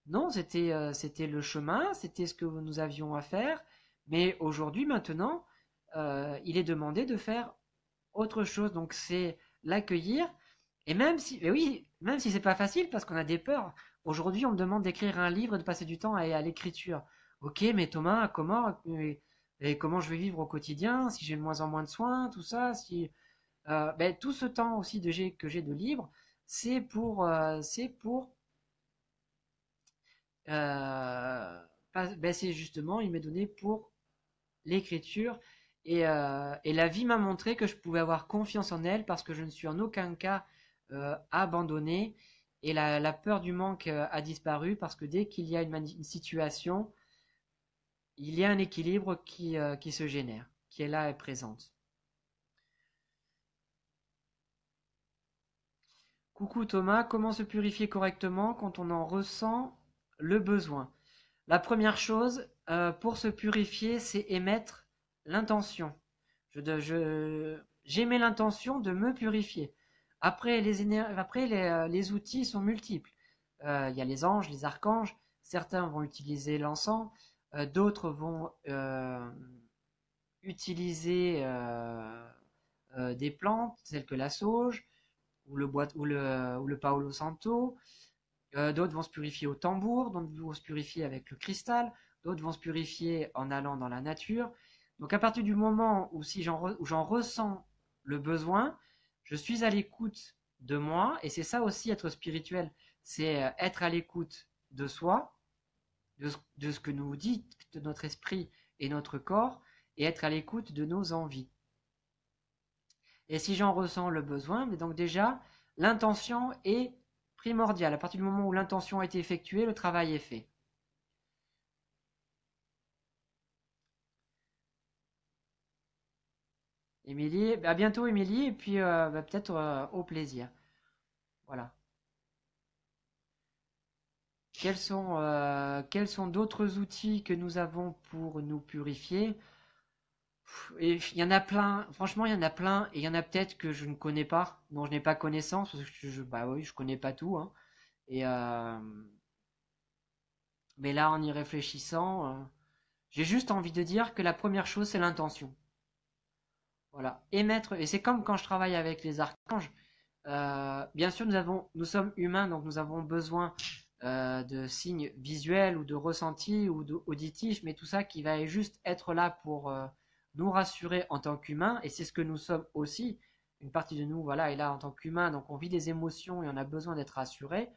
Non, c'était le chemin, c'était ce que nous avions à faire. Mais aujourd'hui, maintenant, il est demandé de faire autre chose. Donc c'est l'accueillir. Et même si, mais oui, même si c'est pas facile parce qu'on a des peurs. Aujourd'hui, on me demande d'écrire un livre et de passer du temps à l'écriture. Ok, mais Thomas, comment, et comment je vais vivre au quotidien si j'ai de moins en moins de soins, tout ça, si ben, tout ce temps aussi que j'ai de libre, c'est pour ben, c'est justement, il m'est donné pour l'écriture et la vie m'a montré que je pouvais avoir confiance en elle parce que je ne suis en aucun cas abandonné et la peur du manque a disparu parce que dès qu'il y a une situation, il y a un équilibre qui se génère, qui est là et présente. Coucou Thomas, comment se purifier correctement quand on en ressent le besoin? La première chose pour se purifier, c'est émettre l'intention. J'émets l'intention de me purifier. Après, les outils sont multiples. Il y a les anges, les archanges. Certains vont utiliser l'encens, d'autres vont utiliser des plantes telles que la sauge ou le Paolo Santo. D'autres vont se purifier au tambour, d'autres vont se purifier avec le cristal, d'autres vont se purifier en allant dans la nature. Donc à partir du moment où j'en ressens le besoin, je suis à l'écoute de moi, et c'est ça aussi être spirituel, c'est être à l'écoute de soi, de ce que nous dit de notre esprit et notre corps, et être à l'écoute de nos envies. Et si j'en ressens le besoin, mais donc déjà, l'intention est primordiale. À partir du moment où l'intention a été effectuée, le travail est fait. Émilie, à bientôt Émilie, et puis peut-être au plaisir. Voilà. Quels sont d'autres outils que nous avons pour nous purifier? Et il y en a plein, franchement, il y en a plein, et il y en a peut-être que je ne connais pas, dont je n'ai pas connaissance, parce que bah oui, je connais pas tout, hein. Et, mais là, en y réfléchissant, j'ai juste envie de dire que la première chose, c'est l'intention. Voilà. Émettre, et c'est comme quand je travaille avec les archanges. Bien sûr, nous sommes humains, donc nous avons besoin de signes visuels ou de ressentis ou auditifs, mais tout ça qui va juste être là pour nous rassurer en tant qu'humains, et c'est ce que nous sommes aussi. Une partie de nous, voilà, est là en tant qu'humain, donc on vit des émotions et on a besoin d'être rassuré.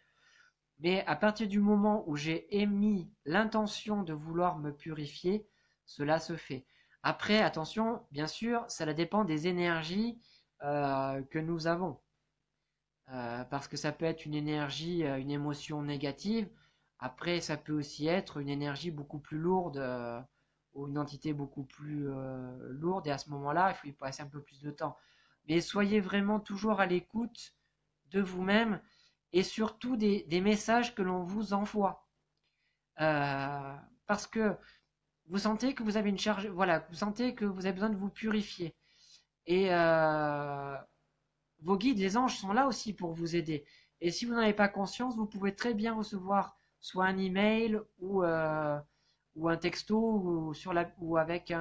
Mais à partir du moment où j'ai émis l'intention de vouloir me purifier, cela se fait. Après, attention, bien sûr, cela dépend des énergies que nous avons. Parce que ça peut être une énergie, une émotion négative. Après, ça peut aussi être une énergie beaucoup plus lourde ou une entité beaucoup plus lourde. Et à ce moment-là, il faut y passer un peu plus de temps. Mais soyez vraiment toujours à l'écoute de vous-même et surtout des messages que l'on vous envoie. Parce que vous sentez que vous avez une charge, voilà, vous sentez que vous avez besoin de vous purifier. Et vos guides, les anges, sont là aussi pour vous aider. Et si vous n'en avez pas conscience, vous pouvez très bien recevoir soit un email ou un texto ou avec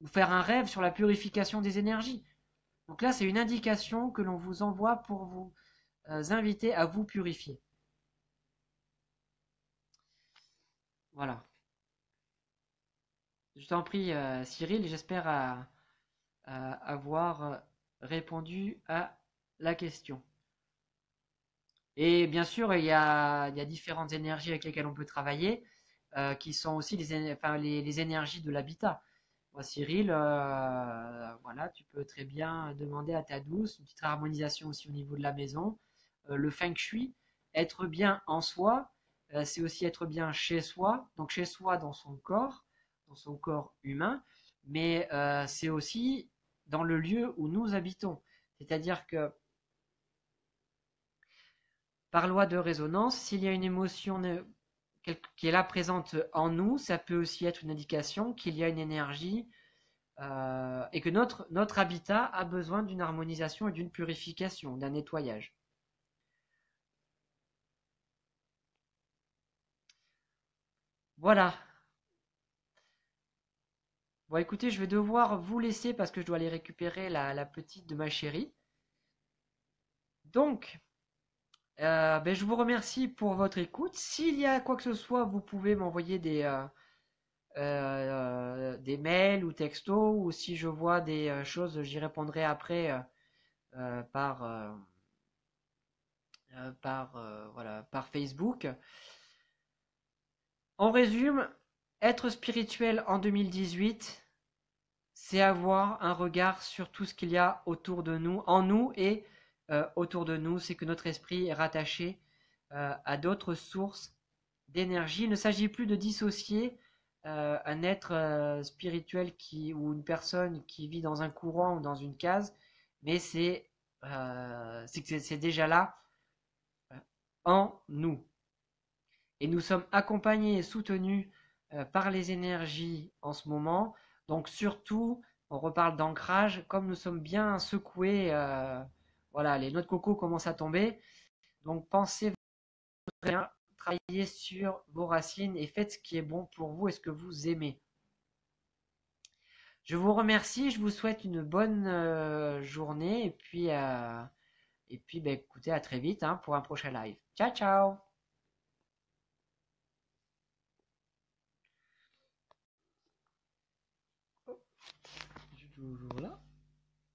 ou faire un rêve sur la purification des énergies. Donc là, c'est une indication que l'on vous envoie pour vous inviter à vous purifier. Voilà. Je t'en prie, Cyril, j'espère avoir répondu à la question. Et bien sûr, il y a différentes énergies avec lesquelles on peut travailler, qui sont aussi les énergies de l'habitat. Moi, Cyril, voilà, tu peux très bien demander à ta douce une petite harmonisation aussi au niveau de la maison. Le feng shui, être bien en soi, c'est aussi être bien chez soi, donc chez soi dans son corps humain, mais c'est aussi dans le lieu où nous habitons. C'est-à-dire que par loi de résonance, s'il y a une émotion qui est là présente en nous, ça peut aussi être une indication qu'il y a une énergie et que notre habitat a besoin d'une harmonisation et d'une purification, d'un nettoyage. Voilà. Bon, écoutez, je vais devoir vous laisser parce que je dois aller récupérer la petite de ma chérie. Donc, ben, je vous remercie pour votre écoute. S'il y a quoi que ce soit, vous pouvez m'envoyer des mails ou textos, ou si je vois des choses, j'y répondrai après voilà, par Facebook. En résume, être spirituel en 2018, c'est avoir un regard sur tout ce qu'il y a autour de nous, en nous et autour de nous. C'est que notre esprit est rattaché à d'autres sources d'énergie. Il ne s'agit plus de dissocier un être spirituel ou une personne qui vit dans un courant ou dans une case, mais c'est déjà là en nous. Et nous sommes accompagnés et soutenus par les énergies en ce moment. Donc surtout, on reparle d'ancrage, comme nous sommes bien secoués, voilà, les noix de coco commencent à tomber. Donc pensez bien, travaillez sur vos racines et faites ce qui est bon pour vous et ce que vous aimez. Je vous remercie, je vous souhaite une bonne journée et puis ben, écoutez, à très vite hein, pour un prochain live. Ciao, ciao! Je suis toujours là.